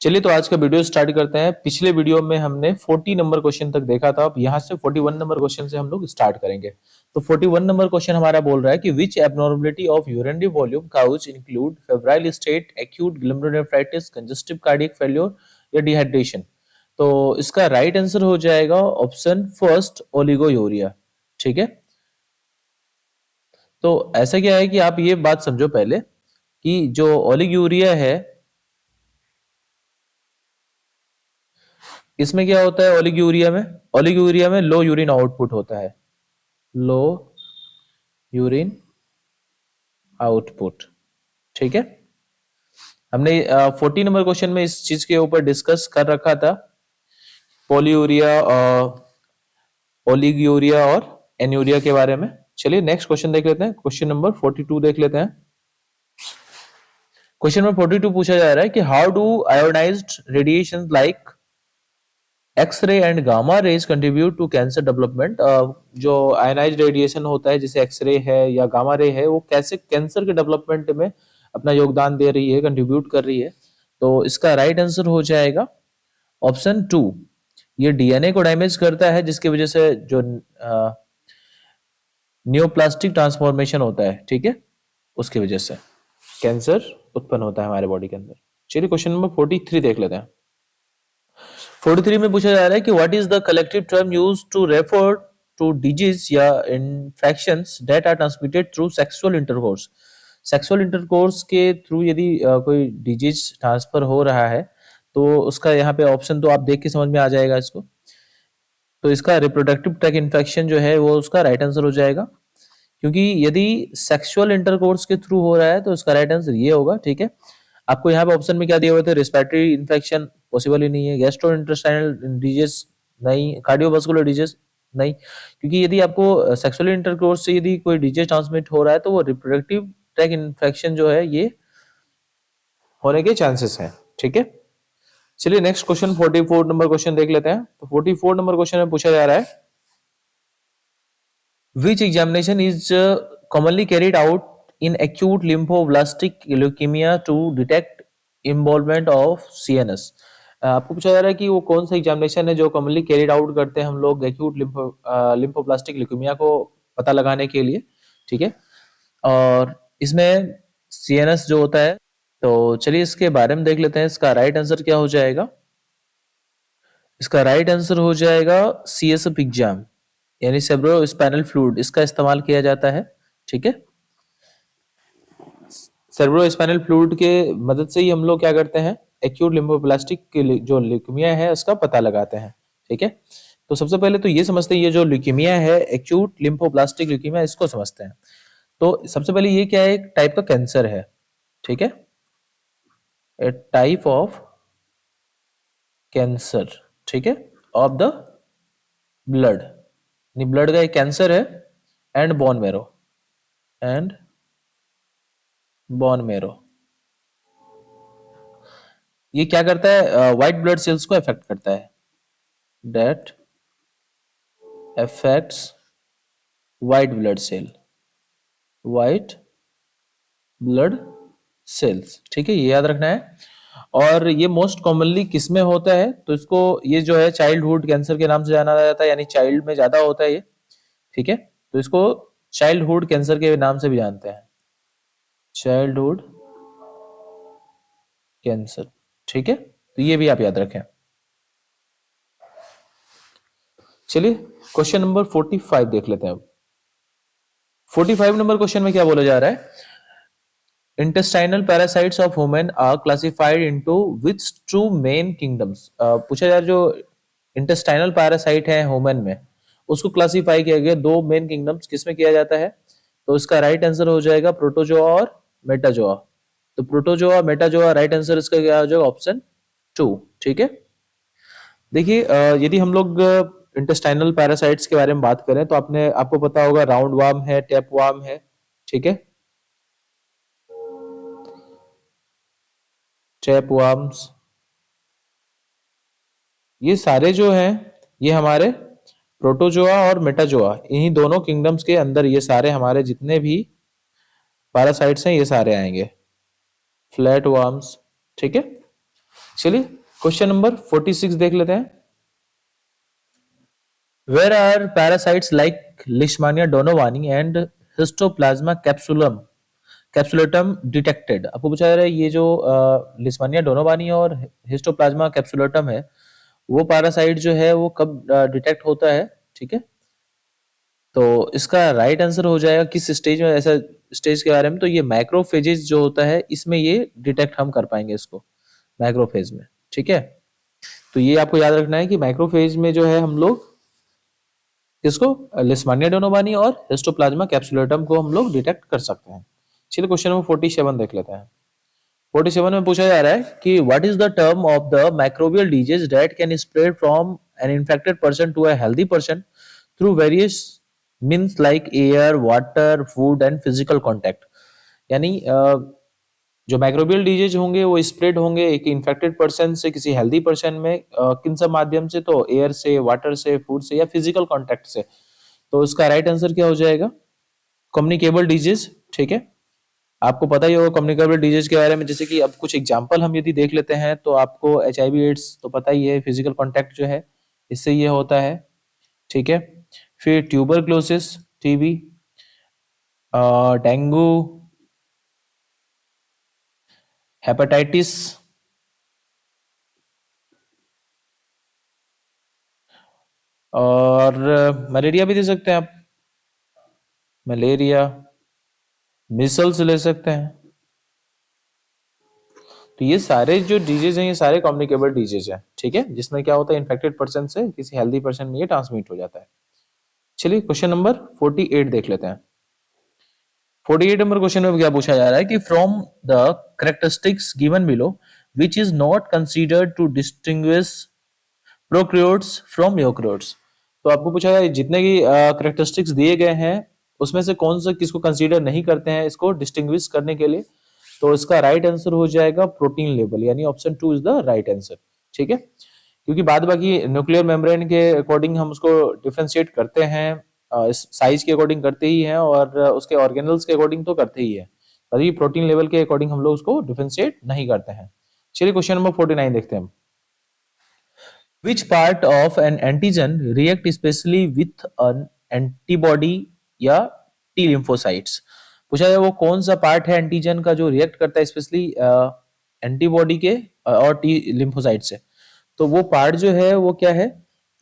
चलिए तो आज का वीडियो स्टार्ट करते हैं। पिछले वीडियो में हमने 40 नंबर क्वेश्चन तक देखा था। अब यहाँ से 41 नंबर क्वेश्चन से हम लोग स्टार्ट करेंगे। तो 41 नंबर क्वेश्चन हमारा बोल रहा है कि which abnormality of urinary volume could include febrile state, acute glomerulonephritis, congestive cardiac failure या डिहाइड्रेशन। तो इसका राइट आंसर हो जाएगा ऑप्शन फर्स्ट, ओलिगोयूरिया। ठीक है, तो ऐसा क्या है कि आप ये बात समझो पहले कि जो ओलिगोयूरिया है इसमें क्या होता है। ओलिगोयूरिया में लो यूरिन आउटपुट होता है, लो यूरिन आउटपुट। ठीक है, हमने 40 नंबर क्वेश्चन में इस चीज के ऊपर डिस्कस कर रखा था, पोलियूरिया, ओलिगोयूरिया और एन्यूरिया के बारे में। चलिए नेक्स्ट क्वेश्चन देख लेते हैं। क्वेश्चन नंबर 42 देख लेते हैं। क्वेश्चन नंबर 42 पूछा जा रहा है कि how do ionized radiation like x-ray and gamma rays contribute to cancer development. जो आयनाइज रेडिएशन होता है जैसे एक्सरे है या गामा रे है, वो कैसे कैंसर के डेवलपमेंट में अपना योगदान दे रही है, कंट्रीब्यूट कर रही है। तो इसका राइट आंसर हो जाएगा ऑप्शन 2। ये डीएनए को डैमेज करता है जिसकी वजह से जो न्यूप्लास्टिक ट्रांसफॉर्मेशन होता है, ठीक है, उसकी वजह से कैंसर उत्पन्न होता है हमारे बॉडी के अंदर। चलिए क्वेश्चन नंबर 43 देख लेते हैं। 43 में पूछा जा रहा है कि what is the collective term used to refer to disease या infections that are transmitted through sexual intercourse. Sexual intercourse के थ्रू यदि कोई डिजीज ट्रांसफर हो रहा है तो उसका यहाँ पे ऑप्शन तो आप देख के समझ में आ जाएगा इसको। तो इसका रिप्रोडक्टिव ट्रैक इन्फेक्शन जो है वो उसका राइट आंसर हो जाएगा, क्योंकि यदि सेक्सुअल इंटरकोर्स के थ्रू हो रहा है तो इसका राइट आंसर ये होगा। ठीक है, आपको यहाँ पे ऑप्शन में क्या दिए हुए थे, रिस्पिरेटरी इन्फेक्शन पॉसिबल ही नहीं है, गैस्ट्रोइंटेस्टाइनल डिजीज नहीं, कार्डियोवास्कुलर डिजीज नहीं, क्योंकि यदि आपको सेक्सुअल इंटरकोर्स से यदि कोई डिजीज ट्रांसमिट हो रहा है तो वो रिप्रोडक्टिव ट्रैक इन्फेक्शन जो है ये होने के चांसेस हैं। ठीक है, चलिए नेक्स्ट क्वेश्चन 44 नंबर क्वेश्चन देख लेते हैं। तो 44 नंबर क्वेश्चन में पूछा जा रहा है which examination is commonly carried out in acute lymphoblastic leukemia to detect involvement of CNS। आपको पूछा जा रहा है कि वो कौन सा एग्जामिनेशन है जो कॉमनली कैरिड आउट करते हैं हम लोग एक्यूट लिम्फोब्लास्टिक ल्यूकेमिया को पता लगाने के लिए। ठीक है, और इसमें CNS जो होता है, तो चलिए इसके बारे में देख लेते हैं। इसका राइट आंसर क्या हो जाएगा। इसका राइट आंसर हो जाएगा CSF एग्जाम यानी सेरेब्रो स्पाइनल फ्लूइड, इसका इस्तेमाल किया जाता है। ठीक है, सेरेब्रो स्पाइनल फ्लूइड के मदद से ही हम लोग क्या करते हैं, एक्यूट लिम्फोब्लास्टिक जो ल्यूकेमिया है उसका पता लगाते हैं। ठीक है, तो सबसे पहले तो ये समझते हैं, ये जो ल्यूकेमिया है एक्यूट लिम्फोब्लास्टिक ल्यूकेमिया, इसको समझते हैं। तो सबसे पहले ये क्या है, एक टाइप का कैंसर है। ठीक है, ए टाइप ऑफ कैंसर, ठीक है, ऑफ द ब्लड, ब्लड का एक कैंसर है, and bone marrow, and bone marrow ये क्या करता है, व्हाइट ब्लड सेल्स को अफेक्ट करता है, that affects white blood cell, white blood cells. ठीक है, ये याद रखना है। और ये मोस्ट कॉमनली किस में होता है, तो इसको ये जो है चाइल्डहुड कैंसर के नाम से जाना जाता है, यानी चाइल्ड में ज्यादा होता है ये। ठीक है, तो इसको चाइल्डहुड कैंसर के नाम से भी जानते हैं, चाइल्डहुड कैंसर। ठीक है, तो ये भी आप याद रखें। चलिए क्वेश्चन नंबर 45 देख लेते हैं। अब 45 नंबर क्वेश्चन में क्या बोला जा रहा है, intestinal parasites of human are classified into which two main kingdoms. पूछा जा रहा है जो इंटेस्टाइनल पैरासाइट है ह्यूमन में उसको क्लासिफाई किया गया दो मेन किंगडम्स, किसमें किया जाता है। तो इसका राइट आंसर हो जाएगा प्रोटोजोआ और मेटाजोआ। तो प्रोटोजोआ मेटाजोआ, राइट आंसर इसका क्या हो जाएगा, ऑप्शन 2। ठीक है, देखिए यदि हम लोग इंटेस्टाइनल पैरासाइट्स के बारे में बात करें तो आपको पता होगा राउंड वार्म है, टैप वार्म है। ठीक है, टैप वार्म्स, ये सारे जो हैं ये हमारे प्रोटोजोआ और मेटाजोआ, इन्हीं दोनों किंगडम्स के अंदर ये सारे हमारे जितने भी पैरासाइट्स हैं ये सारे आएंगे, फ्लैट वार्म्स। ठीक है, चलिए क्वेश्चन नंबर 46 देख लेते हैं। Where are parasites like Leishmania donovani and Histoplasma capsulatum detected? आपको पूछा जा रहा है ये जो लिस्मानिया डोनोवानी और हिस्टोप्लाज्मा कैप्सुलेटम है, वो पैरासाइट जो है वो कब डिटेक्ट होता है, ठीक है। तो इसका राइट आंसर हो जाएगा किस स्टेज में, ऐसा स्टेज के बारे में, तो ये माइक्रोफेजेस जो होता है इसमें ये डिटेक्ट हम कर पाएंगे इसको, माइक्रोफेज में, ठीक है। तो ये आपको याद रखना है कि माइक्रोफेज में जो है हम लोग इसको लिस्मानिया डोनोवानी और हिस्टोप्लाज्मा कैप्सुलेटम को हम लोग डिटेक्ट कर सकते हैं। चलिए क्वेश्चन नंबर 47 देख लेते हैं। 47 में पूछा जा रहा है कि what is the term of the microbial disease that can spread from an infected person to a healthy person through various means like air, water, food and physical contact. यानी जो माइक्रोबियल डिजीज होंगे वो spread होंगे एक infected person से किसी healthy person में किन सब माध्यम से, तो एयर से, वाटर से, फूड से या फिजिकल कांटेक्ट से। तो इसका राइट आंसर क्या हो जाएगा, कम्युनिकेबल डिजीज, ठीक है। आपको पता ही होगा कम्युनिकेबल डिजीज के बारे में, जैसे कि अब कुछ एग्जांपल हम यदि देख लेते हैं तो आपको HIV एड्स तो पता ही है, फिजिकल कांटेक्ट जो है इससे ये होता है, ठीक है। फिर ट्यूबरक्लोसिस, TB, डेंगू, हेपेटाइटिस, और मलेरिया भी दे सकते हैं आप, मलेरिया, मिसल्स ले सकते हैं। तो ये सारे जो डिजीज हैं ये सारे कम्युनिकेबल डिजीज हैं, ठीक है, जिसमें क्या होता है इन्फेक्टेड पर्सन से किसी हेल्दी पर्सन में ये ट्रांसमिट हो जाता है। चलिए क्वेश्चन नंबर 48 देख लेते हैं। 48 नंबर क्वेश्चन में क्या पूछा जा रहा है कि from the characteristics given below which is not considered to distinguish prokaryotes from eukaryotes. तो आपको पूछा है जितने की कैरेक्टरिस्टिक्स दिए गए हैं उसमें से कौन सा किसको कंसीडर नहीं करते हैं इसको डिस्टिंग्विश करने के लिए, तो इसका राइट आंसर हो जाएगा प्रोटीन लेवल, यानी option 2 is the right answer, ठीक है। क्योंकि बाद बाकी न्यूक्लियर मेम्ब्रेन के अकॉर्डिंग हम उसको डिफरेंशिएट करते हैं, साइज के अकॉर्डिंग करते ही हैं और उसके ऑर्गेनल्स के अकॉर्डिंग तो करते ही है, अभी प्रोटीन लेवल के अकॉर्डिंग हम लोग उसको डिफरेंशिएट नहीं करते हैं। चलिए क्वेश्चन नंबर 49 देखते हैं। Which part of an antigen react especially with an antibody या T lymphocytes? पूछा है वो कौन सा पार्ट है एंटीजन का जो रिएक्ट करता है स्पेशली एंटीबॉडी के और T लिम्फोसाइट से। तो वो पार्ट जो है वो क्या है,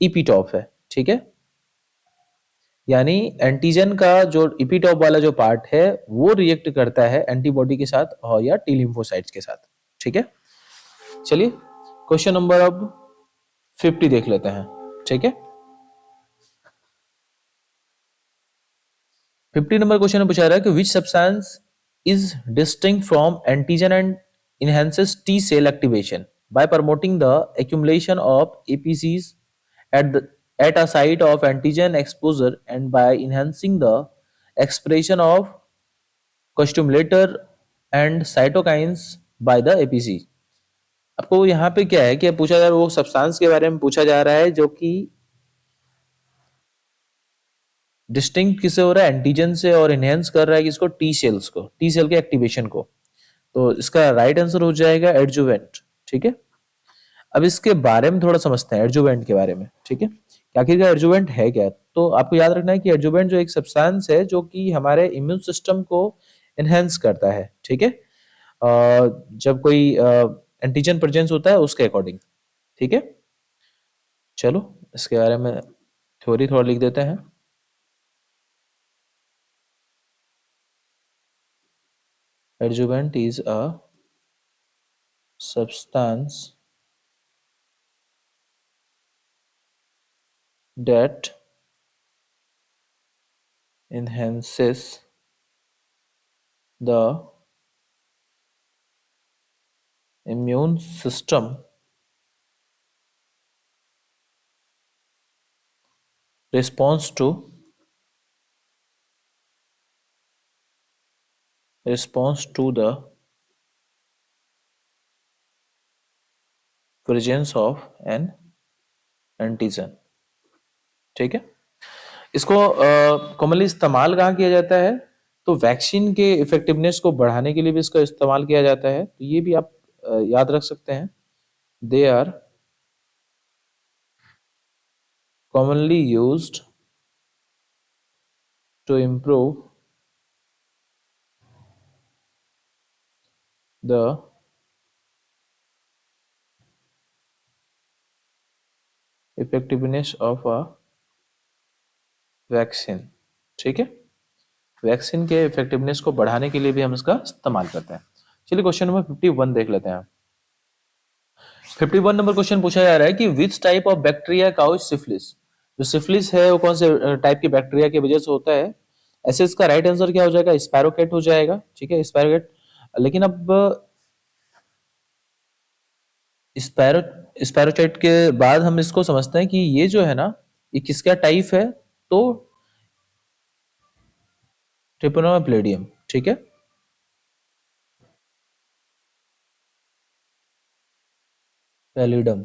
इपीटॉप है, ठीक है। यानी एंटीजन का जो इपीटॉप वाला जो पार्ट है वो रिएक्ट करता है एंटीबॉडी के साथ और या T लिम्फोसाइट्स के साथ, ठीक है। चलिए क्वेश्चन नंबर अब 50 देख लेते हैं, ठीक है। 50 नंबर क्वेश्चन में पूछा रहा है कि which substance is distinct from antigen and enhances T cell activation by promoting the accumulation of APCs at a site of antigen exposure and by enhancing the expression of costimulator and cytokines by the APC। आपको यहाँ पे क्या है कि पूछा जा रहा है वो सब्सटेंस के बारे में पूछा जा रहा है जो कि डिस्टिंक्ट किससे हो रहा है, एंटीजन से, और एनहेंस कर रहा है किसको, टी सेल्स को, टी सेल के एक्टिवेशन को। तो इसका राइट आंसर हो जाएगा एडजुवेंट, ठीक है। अब इसके बारे में थोड़ा समझते हैं एडजुवेंट के बारे में, ठीक है, कि आखिरकार एडजुवेंट है क्या। तो आपको याद रखना है कि एडजुवेंट जो एक सब्सटेंस है जो कि हमारे इम्यून सिस्टम को एनहेंस करता है, ठीक है, जब कोई एंटीजन प्रेजेंस होता है उसके अकॉर्डिंग, ठीक है। चलो इसके बारे में थ्योरी थोड़ा लिख देते हैं। Adjuvant is a substance that enhances the immune system response to the presence of an antigen, ठीक है। इसको कॉमनली इस्तेमाल कहाँ किया जाता है, तो वैक्सीन के इफेक्टिवनेस को बढ़ाने के लिए भी इसका इस्तेमाल किया जाता है, तो ये भी आप याद रख सकते हैं। They are commonly used to improve the effectiveness of a vaccine. ठीक है, वैक्सीन के इफेक्टिवनेस को बढ़ाने के लिए भी हम इसका इस्तेमाल करते हैं। चलिए क्वेश्चन नंबर 51 देख लेते हैं। 51 नंबर क्वेश्चन पूछा जा रहा है कि which type of bacteria cause syphilis. जो सिफिलिस है वो कौन से टाइप की बैक्टीरिया की वजह से होता है? ऐसे इसका राइट आंसर क्या हो जाएगा? स्पैरोकेट हो जाएगा। ठीक है, स्पैरोकेट। लेकिन अब स्पैरो स्पैरोचेट के बाद हम इसको समझते हैं कि ये जो है ना, ये किसका टाइप है? तो ट्रिपोनोमा प्लेडियम। ठीक है, पैलिडम।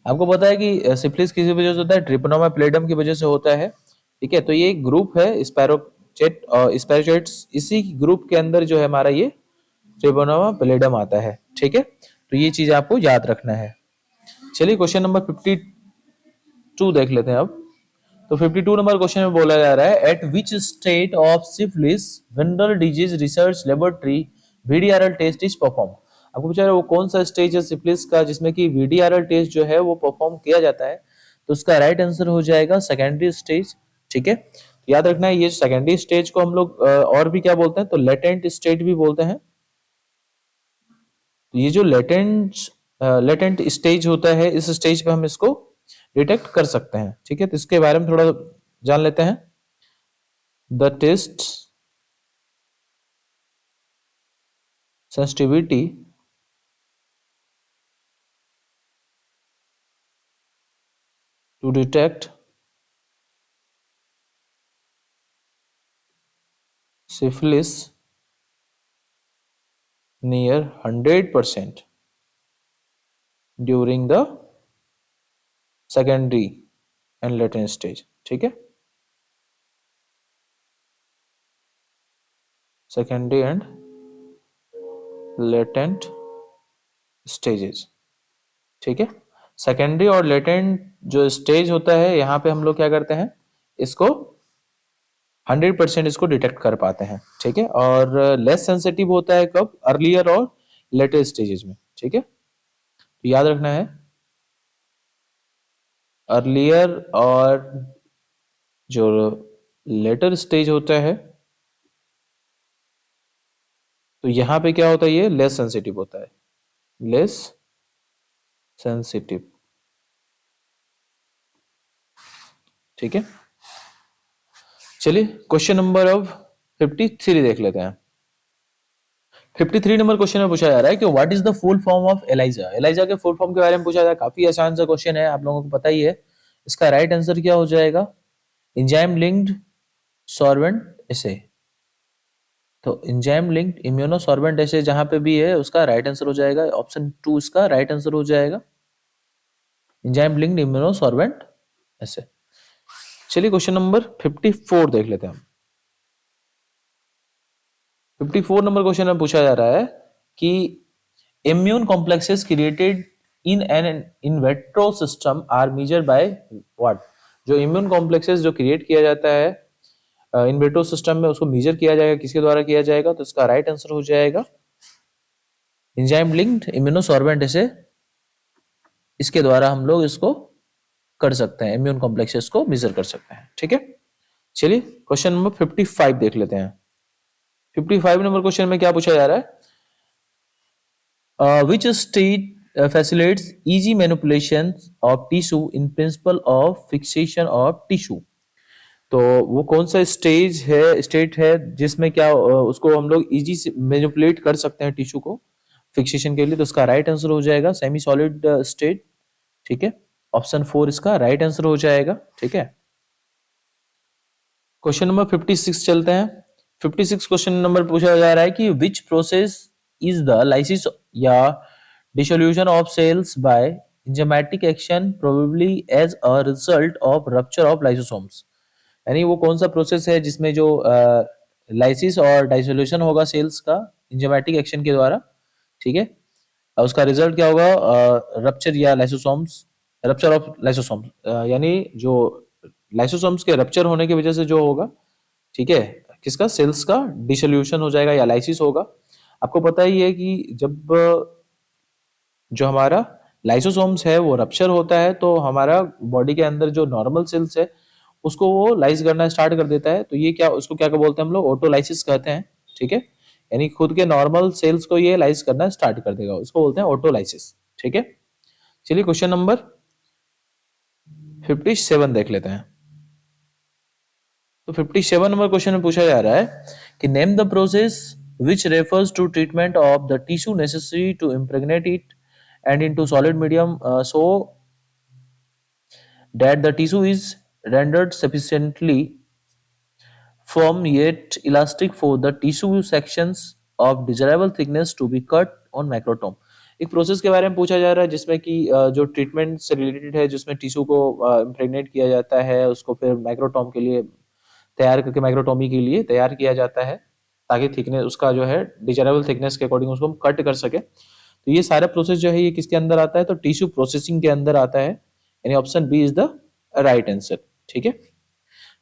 आपको पता है कि सिफिलिस किसी वजह से होता है? ट्रिपोनोमा प्लेडियम की वजह से होता है। ठीक है, तो ये एक ग्रुप है स्पैरोचेट, और स्पैरोचेट्स इसी ग्रुप के अंदर जो है हमारा ये ट्रिपोनोमा प्लेडियम आता है। ठीक है, तो ये चीज आपको याद रखना है। चलिए क्वेश्चन नंबर 52 देख लेते हैं अब। तो 52 नंबर क्वेश्चन में बोला जा रहा है, at which state of syphilis venereal disease research laboratory VDRL test is perform. आपको पूछा है वो कौन सा स्टेज है सिफिलिस का जिसमें कि वीडीआरएल टेस्ट जो है वो परफॉर्म किया जाता है? तो उसका राइट आंसर हो जाएगा सेकेंडरी स्टेज। ठीक है, तो याद रखना है ये सेकेंडरी स्टेज को हम लोग और भी क्या बोलते हैं? तो लेटेंट स्टेज भी बोलते हैं। तो ये जो लेटेंट स्टेज होता है, इस स्टेज पे हम इसको डिटेक्ट कर सकते हैं। ठीक है, तो इसके बारे में थोड़ा जान लेते हैं। The test sensitivity to detect syphilis near 100% during the secondary and latent stage। ठीक है, secondary and latent stages। ठीक है, सेकेंडरी और लेटेंट जो स्टेज होता है यहाँ पे हम लोग क्या करते हैं? इसको 100% इसको डिटेक्ट कर पाते हैं। ठीक है, और लेस सेंसिटिव होता है कब? अर्लियर और लेटर स्टेजेस में। ठीक है, तो याद रखना है अर्लियर और जो लेटर स्टेज होता है, तो यहां पे क्या होता है? ये लेस सेंसिटिव होता है, लेस सेंसिटिव। ठीक है, चलिए क्वेश्चन नंबर अब 53 देख लेते हैं। 53 नंबर क्वेश्चन में पूछा जा रहा है कि what is the full form of ELISA. ELISA के फुल फॉर्म के बारे में पूछा जा रहा है। काफी आसान सा क्वेश्चन है, आप लोगों को पता ही है। इसका राइट आंसर क्या हो जाएगा? एंजाइम लिंक्ड सॉल्वेंट एसे। तो एंजाइम लिंक्ड इम्यूनोसॉर्बेंट एसे जहां पे भी है उसका राइट आंसर हो जाएगा ऑप्शन 2, इसका राइट आंसर हो जाएगा एंजाइम लिंक्ड इम्यूनोसॉर्बेंट एसे। चलिए क्वेश्चन नंबर 54 देख लेते हैं हम। 54 नंबर क्वेश्चन में पूछा जा रहा है कि immune complexes created in an in vitro system are measured by what. जो इम्यून कॉम्प्लेक्सेस जो क्रिएट किया जाता है इन विट्रो सिस्टम में, उसको मेजर किया जाएगा, किसके द्वारा किया जाएगा? तो इसका राइट आंसर हो जाएगा एंजाइम लिंक्ड इम्यूनोसॉर्बेंट एसे। इसके द्वारा हम लोग इसको कर सकते हैं, इम्यून कॉम्प्लेक्सेस को मेजर कर सकते हैं। ठीक है, चलिए क्वेश्चन नंबर 55 देख लेते हैं। 55 नंबर क्वेश्चन में क्या पूछा जा रहा है? which state facilitates easy manipulation of tissue in principle of fixation of tissue। तो वो कौन सा स्टेट है जिसमें क्या उसको हम लोग इजी से मैनिपुलेट कर सकते हैं टिश्यू को फिक्सेशन के लिए? तो उसका राइट आंसर हो जाएगा सेमी सॉलिड स्टेट। ठीक है, ऑप्शन 4 इसका राइट आंसर हो जाएगा। ठीक है, क्वेश्चन नंबर 56 चलते हैं। 56 क्वेश्चन नंबर पूछा जा रहा है कि which process is the lysis या dissolution of cells by enzymatic action probably as a result of rupture of lysosomes. यानी वो कौन सा प्रोसेस है जिसमें जो लाइसिस और डाइसोल्यूशन होगा सेल्स का एंजाइमेटिक एक्शन के द्वारा। ठीक है, उसका रिजल्ट क्या होगा? रप्चर या लाइसोसोम्स, रप्चर ऑफ लाइसोसोम्स, यानी जो लाइसोसोम्स के रप्चर होने की वजह से जो होगा, ठीक है, किसका? सेल्स का डिसोल्यूशन हो जाएगा या लाइसिस होगा। आपको पता ही है कि जब जो हमारा लाइसोसोम्स है वो रप्चर होता है तो हमारा बॉडी के अंदर जो नॉर्मल सेल्स है उसको वो लाइस करना स्टार्ट कर देता है। तो ये क्या, उसको क्या बोलते हैं हम लोग? ऑटोलाइसिस कहते हैं, ठीक है। यानी खुद के नॉर्मल सेल्स को ये लाइस करना स्टार्ट कर देगा, उसको बोलते हैं ऑटोलाइसिस, ठीक है। चलिए क्वेश्चन नंबर 57 देख लेते हैं। तो 57 नंबर क्वेश्चन में पूछा जा रहा है कि name the process which refers to treatment of the tissue necessary to impregnate it and into solid medium so that the tissue is rendered sufficiently firm yet elastic for the tissue sections of desirable thickness to be cut on microtome। एक process के बारे में पूछा जा रहा है जिसमें कि जो ट्रीटमेंट से रिलेटेड है, जिसमें टिश्यू को इम्प्रेग्नेट किया जाता है, उसको फिर माइक्रोटोम के लिए तैयार करके, माइक्रोटोमी के लिए तैयार किया जाता है ताकि थिकनेस उसका जो है डिजायरेबल थिकनेस के अकॉर्डिंग उसको हम कट कर सके। तो ये सारा प्रोसेस जो है ये किसके अंदर आता है? तो टिश्यू प्रोसेसिंग के अंदर आता है, यानी option B is the right answer, ठीक है।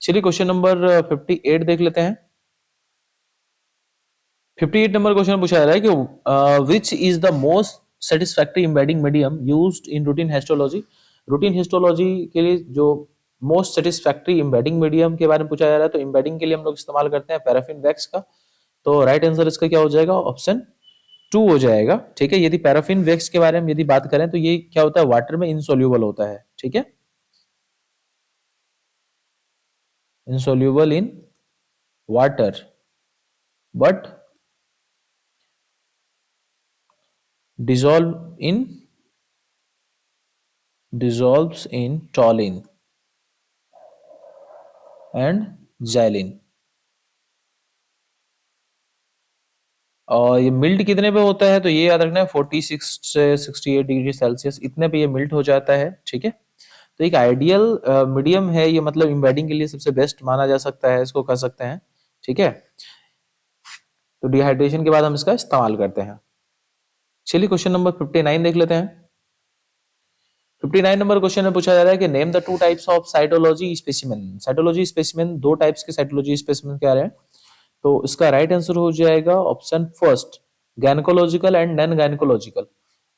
चलिए क्वेश्चन नंबर 58 देख लेते हैं। 58 नंबर क्वेश्चन पूछा जा रहा है कि which is the most satisfactory embedding medium used in routine histology. Routine histology के लिए जो मोस्ट सेटिस्फैक्टरी एम्बेडिंग मीडियम के बारे में पूछा जा रहा है, तो एम्बेडिंग के लिए हम लोग इस्तेमाल करते हैं पैराफिन वैक्स का। तो राइट आंसर इसका क्या हो जाएगा? ऑप्शन 2 हो जाएगा, ठीक है। यदि पैराफिन वैक्स के बारे में यदि बात करें तो ये क्या होता है? वाटर में इनसोल्यूबल होता है, ठीक है, insoluble in water but dissolves in toluene and xylene। और ये मिल्ट कितने पे होता है? तो ये याद रखना है 46 से 68 डिग्री सेल्सियस इतने पे ये मिल्ट हो जाता है, ठीक है। तो एक आइडियल मीडियम है ये, मतलब इम्बेडिंग के लिए सबसे बेस्ट माना जा सकता है, इसको कह सकते हैं, ठीक है। तो डिहाइड्रेशन के बाद हम इसका इस्तेमाल करते हैं। चलिए क्वेश्चन नंबर 59 देख लेते हैं। 59 नंबर क्वेश्चन में पूछा जा रहा है कि name the two types of cytology specimen. Cytology specimen, दो टाइप्स के साइटोलॉजी स्पेसिमेन क्या है? तो इसका राइट आंसर हो जाएगा option first, gynaecological and non gynaecological.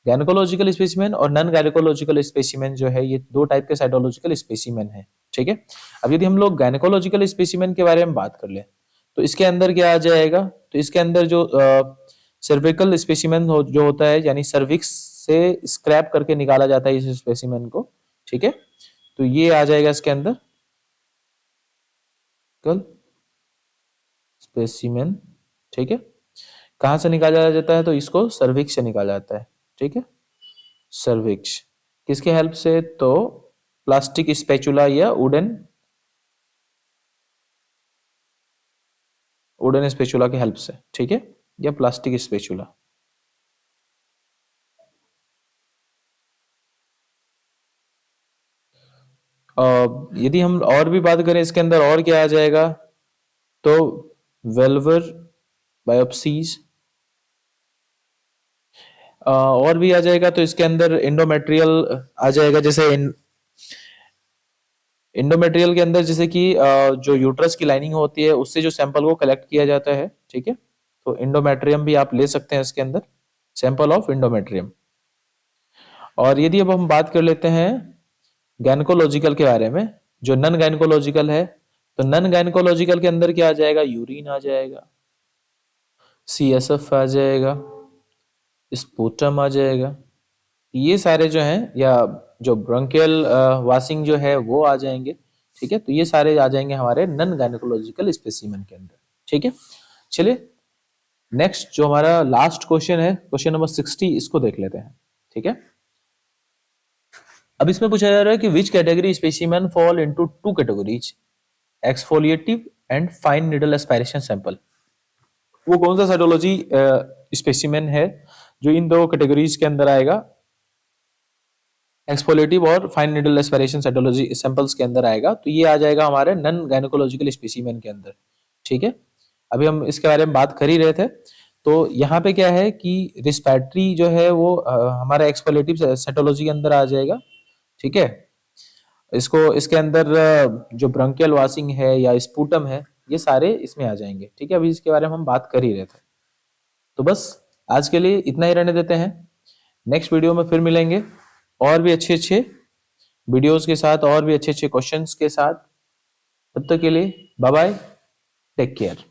Gynaecological specimen और नॉन गायनेकोलॉजिकल स्पेसिमेन जो है ये दो टाइप के साइटोलॉजिकल स्पेसिमेन है, ठीक है। अब यदि हम लोग गायनेकोलॉजिकल स्पेसिमेन के बारे में बात कर ले तो इसके अंदर क्या आ जाएगा? तो इसके अंदर जो सर्विकल स्पेसिमेन जो होता है, यानी सर्विक्स से स्क्रैप करके निकाला जाता है इस स्पेसिमेन को, ठीक है। तो ये आ जाएगा इसके अंदर कल स्पेसिमेन, ठीक है। कहां से निकाला जाता है? तो इसको सर्विक्स से निकाला जाता है, ठीक है। सर्विक्स किसके हेल्प से? तो प्लास्टिक स्पैचुला या वुडन स्पैचुला के हेल्प से, ठीक है, या प्लास्टिक स्पैचुला। यदि हम और भी बात करें इसके अंदर और क्या आ जाएगा? तो वेल्वर बायोप्सीज और भी आ जाएगा। तो इसके अंदर एंडोमेट्रियल आ जाएगा, जैसे एंडोमेट्रियल के अंदर जैसे कि जो यूट्रस की लाइनिंग होती है उससे जो सैंपल को कलेक्ट किया जाता है, ठीक है। तो एंडोमेट्रियम भी आप ले सकते हैं इसके अंदर, सैंपल ऑफ एंडोमेट्रियम। और यदि अब हम बात कर लेते हैं गायनेकोलॉजिकल के बारे में, जो नॉन गायनेकोलॉजिकल है, तो नॉन गायनेकोलॉजिकल के अंदर क्या आ जाएगा? यूरिन आ जाएगा, CSF आ जाएगा, स्पूटम आ जाएगा, ये सारे जो हैं, या जो ब्रोंकियल वासिंग जो है वो आ जाएंगे, ठीक है। तो ये सारे आ जाएंगे हमारे नॉन गायनेकोलॉजिकल स्पेसिमेन के अंदर, ठीक है। चलिए नेक्स्ट जो हमारा लास्ट क्वेश्चन है, क्वेश्चन नंबर 60, इसको देख लेते हैं, ठीक है। अब इसमें पूछा जा रहा है कि which category specimen fall into two categories, exfoliative and fine needle aspiration sample. वो कौन सा साइटोलॉजी स्पेसिमेन है जो इन दो कैटेगरीज के अंदर आएगा, एक्सफोलिएटिव और fine needle aspiration cytology samples के अंदर आएगा? तो ये आ जाएगा हमारे नॉन गायनेकोलॉजिकल स्पेसिमेन के अंदर, ठीक है। अभी हम इसके बारे में बात कर ही रहे थे। तो यहाँ पे क्या है कि रिस्पिरेटरी जो है वो हमारा एक्सपेलेटिव सेटोलॉजी के अंदर आ जाएगा, ठीक है। इसको इसके अंदर जो ब्रोंकियल वासिंग है या स्पूटम है, ये सारे इसमें आ जाएंगे, ठीक है। अभी इसके बारे में हम बात कर ही रहे थे। तो बस आज के लिए इतना ही रहने देते हैं। नेक्स्ट वीडियो में फिर मिलेंगे और भी अच्छे अच्छे वीडियोस के साथ, और भी अच्छे अच्छे क्वेश्चंस के साथ। तब तक के लिए बाय बाय, टेक केयर।